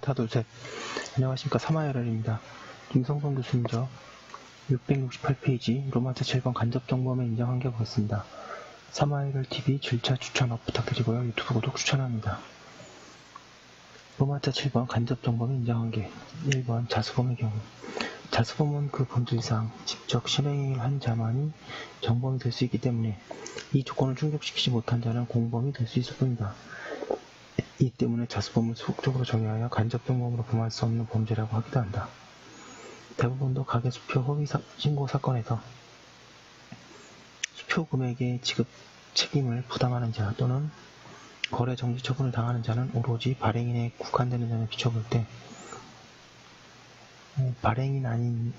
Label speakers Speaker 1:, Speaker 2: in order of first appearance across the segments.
Speaker 1: 하나 둘 셋. 안녕하십니까. 3화열혈입니다. 김성동 교수님이죠. 668페이지 로마자 7번 간접정범에 인정한 게 보겠습니다. 3화열혈TV 질차 추천업 부탁드리고요. 유튜브 구독 추천합니다. 로마자 7번 간접정범에 인정한 게 1번 자수범의 경우 자수범은 그 범죄 이상 직접 실행을 한 자만이 정범이 될 수 있기 때문에 이 조건을 충족시키지 못한 자는 공범이 될 수 있을 뿐이다. 이 때문에 자수범을 소극적으로 정의하여 간접정범으로 범할 수 없는 범죄라고 하기도 한다. 대부분도 가계수표 허위 신고 사건에서 수표 금액의 지급 책임을 부담하는 자 또는 거래 정지 처분을 당하는 자는 오로지 발행인에 국한되는 점에 비춰볼 때 발행인 아닌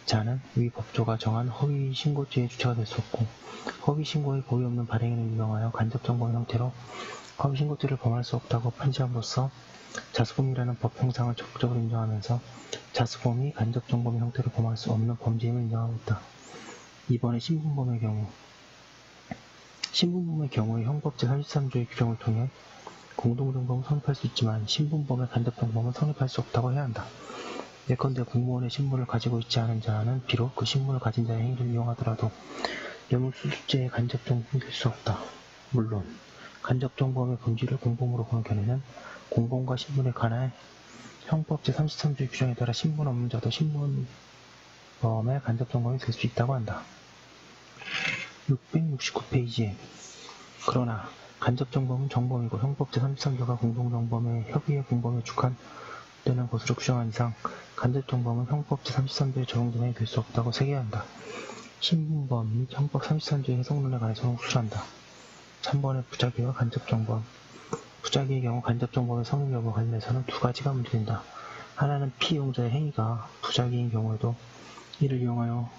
Speaker 1: 자는 위 법조가 정한 허위 신고죄의 주체가 될 수 없고 허위 신고의 고의 없는 발행인을 유용하여 간접정범의 형태로 허위 신고죄를 범할 수 없다고 판시함으로써 자수범이라는 법 형상을 적극적으로 인정하면서 자수범이 간접정범의 형태로 범할 수 없는 범죄임을 인정하고 있다. 이번에 신분범의 경우 신분범의 경우에 형법 제33조의 규정을 통해 공동정범은 성립할 수 있지만 신분범의 간접정범은 성립할 수 없다고 해야 한다. 예컨대 공무원의 신분을 가지고 있지 않은 자는 비록 그 신분을 가진 자의 행위를 이용하더라도 뇌물수수죄의 간접정범이 될 수 없다. 물론 간접정범의 본질을 공범으로 보는 견해는 공범과 신분에 관해 형법 제33조의 규정에 따라 신분 없는 자도 신분범의 간접정범이 될 수 있다고 한다. 669페이지에 그러나 간접정범은 정범이고 형법 제33조가 공동정범의 협의의 공범에 축한되는 것으로 규정한 이상 간접정범은 형법 제33조에 적용되면 될 수 없다고 새겨야 한다. 신분범 및 형법 33조의 해석론에 관해서는 우수한다. 3번의 부작위와 간접정범 부작위의 경우 간접정범의 성립 여부 관련해서는 두 가지가 문제된다. 하나는 피이용자의 행위가 부작위인 경우에도 이를 이용하여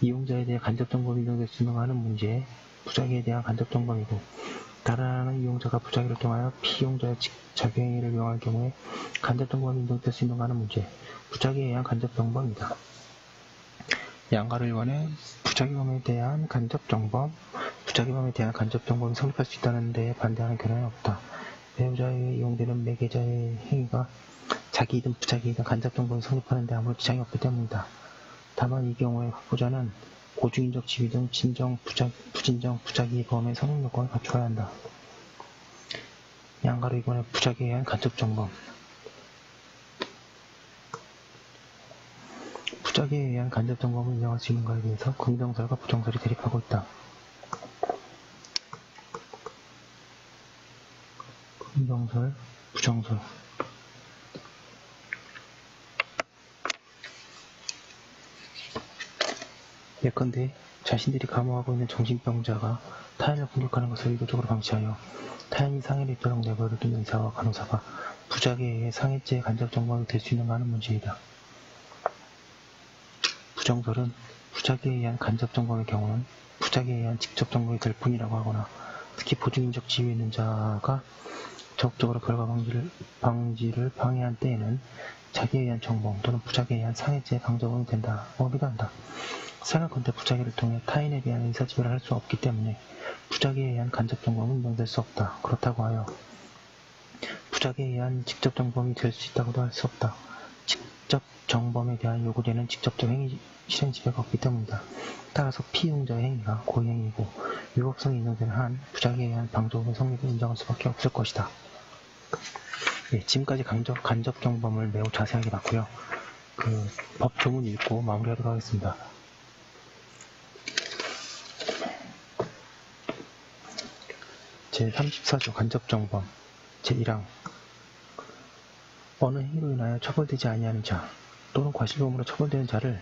Speaker 1: 이용자에 대해 간접정범이 인정될 수 있는가 하는 문제에 부작위에 대한 간접정범이고 다른 하나는 이용자가 부작위를 통하여 피이용자의 자기행위를 이용할 경우에 간접정범이 인정될 수 있는가 하는 문제 부작위에 의한 간접정범이다. 양가를 일관해 부작위범에 대한 간접정범 부작위범에 대한 간접정범이 성립할 수 있다는 데에 반대하는 견해는 없다. 배우자에 의해 이용되는 매개자의 행위가 자기이든 부작위이든 간접정범이 성립하는 데 아무런 지장이 없기 때문이다. 다만 이 경우에 확보자는 고주인적 지위 등 부진정 부작위범의 성립 요건을 갖춰야 한다. 양가로 이번에 부작위에 의한 간접정범 부작위에 의한 간접정범을 인정할 수 있는가에 대해서 긍정설과 부정설이 대립하고 있다. 긍정설, 부정설 예컨대 자신들이 감호하고 있는 정신병자가 타인을 공격하는 것을 의도적으로 방치하여 타인이 상해를 입도록 내버려 둔 의사와 간호사가 부작위에 의해 상해죄의 간접정범이 될 수 있는가 하는 문제이다. 부정설은 부작위에 의한 간접정범의 경우는 부작위에 의한 직접정범이 될 뿐이라고 하거나 특히 보증인적 지위에 있는 자가 적극적으로 결과 방지를 방해한 때에는 자기에 의한 정범 또는 부작위에 의한 상해죄의 강정범이 된다고 하기도 한다. 생각컨대 부작위를 통해 타인에 대한 의사지배를 할 수 없기 때문에 부작위에 의한 간접정범은 인정될 수 없다. 그렇다고 하여 부작위에 의한 직접정범이 될 수 있다고도 할 수 없다. 직접정범에 대한 요구되는 직접적 행위 실행지배가 없기 때문이다. 따라서 피이용자의 행위가 고의행위이고 위법성이 인정되는 한 부작위에 의한 방조범의 성립을 인정할 수밖에 없을 것이다. 네, 지금까지 간접정범을 매우 자세하게 봤고요. 법 조문 읽고 마무리하도록 하겠습니다. 제34조 간접정범 제1항 어느 행위로 인하여 처벌되지 아니하는 자 또는 과실범으로 처벌되는 자를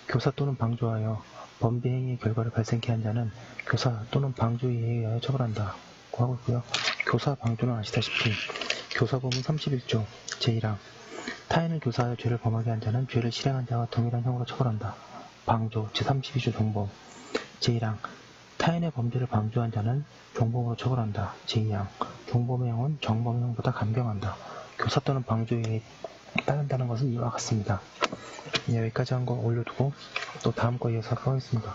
Speaker 1: 교사 또는 방조하여 범죄 행위의 결과를 발생케 한 자는 교사 또는 방조에 의하여 처벌한다고 하고 있고요. 교사 방조는 아시다시피 교사법은 31조 제1항 타인을 교사하여 죄를 범하게 한 자는 죄를 실행한 자와 동일한 형으로 처벌한다. 방조 제32조 종범 제1항 타인의 범죄를 방조한 자는 종범으로 처벌한다. 제2항 종범의 형은 정범의 형보다 감경한다. 교사 또는 방조에 따른다는 것은 이와 같습니다. 네, 여기까지 한 거 올려두고 또 다음 거 이어서 하겠습니다.